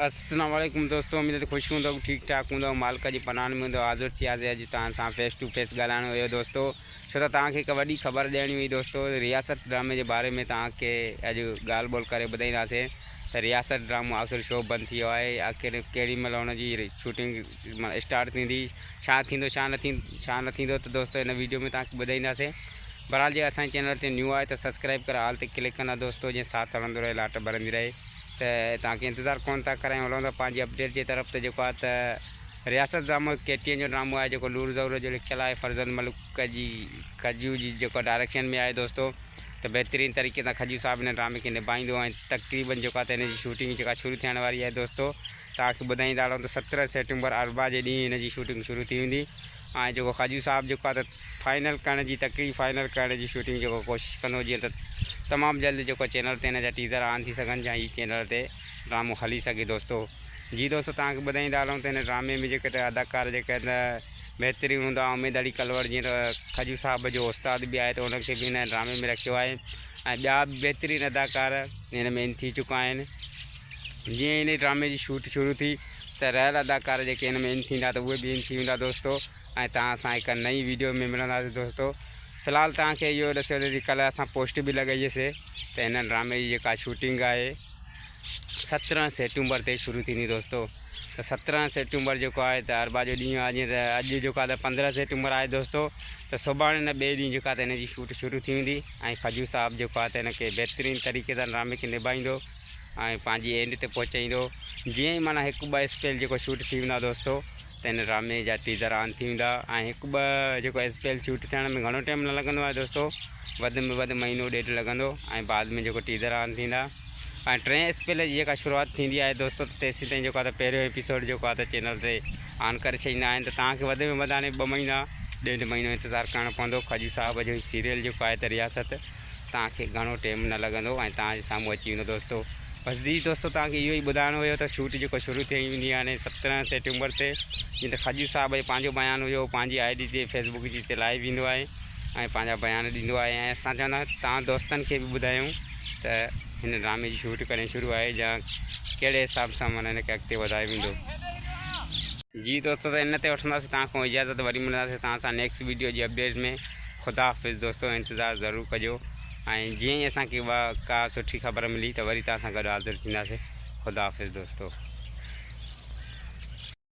अस्सलाम वालेकुम दोस्तों, उम्मीद है खुश हूँ ठीक ठाक हूँ मालिक जी पनान में हाज़िर थी अॼु तव्हां सां फेस टू फेस ॻाल्हाइणो हुयो दोस्तों। छो त तव्हांखे हिकु वॾी ख़बर ॾियणी हुई दोस्तों। रियासत ड्रामे जे बारे में तव्हांखे अॼु ॻाल्हि ॿोल करे ॿुधाईंदासीं त रियासत ड्रामो आख़िर शो बंदि थी वियो आहे, आख़िर केॾी महिल हुनजी शूटिंग स्टार्ट थींदी, छा थींदो छा न थींदो त दोस्तों हिन वीडियो में तव्हांखे ॿुधाईंदासीं। बहरहाल जे असांजे चैनल ते न्यू आहे त सब्सक्राइब करे हाल ते क्लिक कंदा दोस्तों, जीअं साथ हलंदो रहे, लाट भरंदी रहे। तो तव्हांखे इंतज़ारु कोन था करायूं, हलूं था पंहिंजी अपडेट की तरफ़। तो जेको आहे त रियासत ड्रामो KTN जो ड्रामो आहे, जेको नूर ज़हूर जो लिखियलु आहे, फरज़ल मलिक जी खजू जी जेको डायरेक्शन में आहे दोस्तों। तो बेहतरीन तरीक़े सां खजू साहब हिन ड्रामे खे निभाईंदो ऐं तक़रीबन जेको आहे त हिन जी शूटिंग जेका शुरू थियण वारी आहे दोस्तों। तव्हांखे ॿुधाईंदा हलूं त 17 सितंबर अरबा जे ॾींहुं हिन जी शूटिंग शुरू थी वेंदी। ऐं जेको खजू साहब जेको आहे त फाइनल करण जी तकरीब फाइनल करण जी शूटिंग जेको कोशिशि कंदो, जीअं त तमामु जल्द जेको चैनल ते हिन जा टीज़र ऑन थी सघनि या हीअ चैनल ते ड्रामो हली सघे दोस्तों। जी दोस्तों, तव्हांखे ॿुधाईंदा हलूं त हिन ड्रामे में जेके त अदाकार जेके त बहितरीन हूंदा। उमेद अली कलवर जीअं त खजू साहब जो उस्ताद बि आहे, त उनखे बि हिन ड्रामे में रखियो आहे। ऐं ॿिया बि बहितरीन अदाकार हिन में इन थी चुका आहिनि। जीअं हिन ड्रामे जी शूट शुरू थी त रहियल अदाकार जेके हिन में इन थींदा त उहे बि इन थी वेंदा दोस्तों। ऐं तव्हां सां हिकु नई वीडियो में मिलंदासीं दोस्तों। फ़िलहाल तव्हांखे इहो ॾिसियो त कल्ह असां पोस्ट बि लॻाईसीं त हिन ड्रामे जी जेका शूटिंग आहे 17 सितंबर ते शुरू थींदी दोस्तों। त 17 सितंबर जेको आहे त अरबा जो ॾींहुं आहे, जीअं त अॼु जेको आहे त 15 सितंबर आहे दोस्तों। त सुभाणे न ॿिए ॾींहुं जेका त हिन जी शूट शुरू थी वेंदी ऐं खजू साहब जेको आहे त हिनखे बहितरीन तरीक़े सां ड्रामे खे निभाईंदो ऐं पंहिंजी एंड ते पहुचाईंदो। जीअं ई माना हिकु ॿ स्पेल जेको शूट थी वेंदा दोस्तों, त हिन ड्रामे जा टीज़र ऑन थी वेंदा। ऐं हिकु ॿ जेको स्पेल शूट थियण में घणो टाइम न लॻंदो आहे दोस्तों, वधि में वधि महीनो ॾेढ लॻंदो। ऐं बाद में जेको टीज़र ऑन थींदा ऐं 3 स्पेल जी जेका शुरूआति थींदी आहे दोस्तों, त तेसीं ताईं जेको आहे त पहिरियों एपिसोड जेको आहे त चैनल ते ऑन करे छॾींदा आहिनि। त तव्हांखे वधि में वधि हाणे 2 महीना ॾेढ महीनो इंतज़ारु करणो पवंदो। खजू साहब जो सीरियल जेको आहे त रियासत तव्हांखे घणो टाइम न लॻंदो ऐं तव्हांजे साम्हूं अची वेंदो दोस्तों। बस जी दोस्तों, तव्हांखे इहो ई ॿुधाइणो हुयो त शूट जेको शुरू थी वेंदी हाणे 17 सितंबर ते। जीअं त खजू साहब पंहिंजो बयानु हुयो, पंहिंजी ID ते फेसबुक जी ते लाइव ईंदो आहे ऐं पंहिंजा बयान ॾींदो आहे। ऐं असां चवंदा तव्हां दोस्तनि खे बि ॿुधायूं त हिन ड्रामे जी शूट कॾहिं शुरू आहे या कहिड़े हिसाब सां माना हिनखे अॻिते वधाए वेंदो। जी दोस्तों, त इन ते वठंदासीं तव्हांखां इजाज़त, वरी मिलंदासीं तव्हां सां नेक्स्ट वीडियो जी अपडेट में। ख़ुदा हाफ़िज़ दोस्तों, इंतज़ारु ज़रूरु कजो। ऐं जीअं ई असांखे का सुठी ख़बर मिली त वरी तव्हां सां गॾु हाज़िर थींदासीं। ख़ुदा हाफ़िज़ दोस्तों।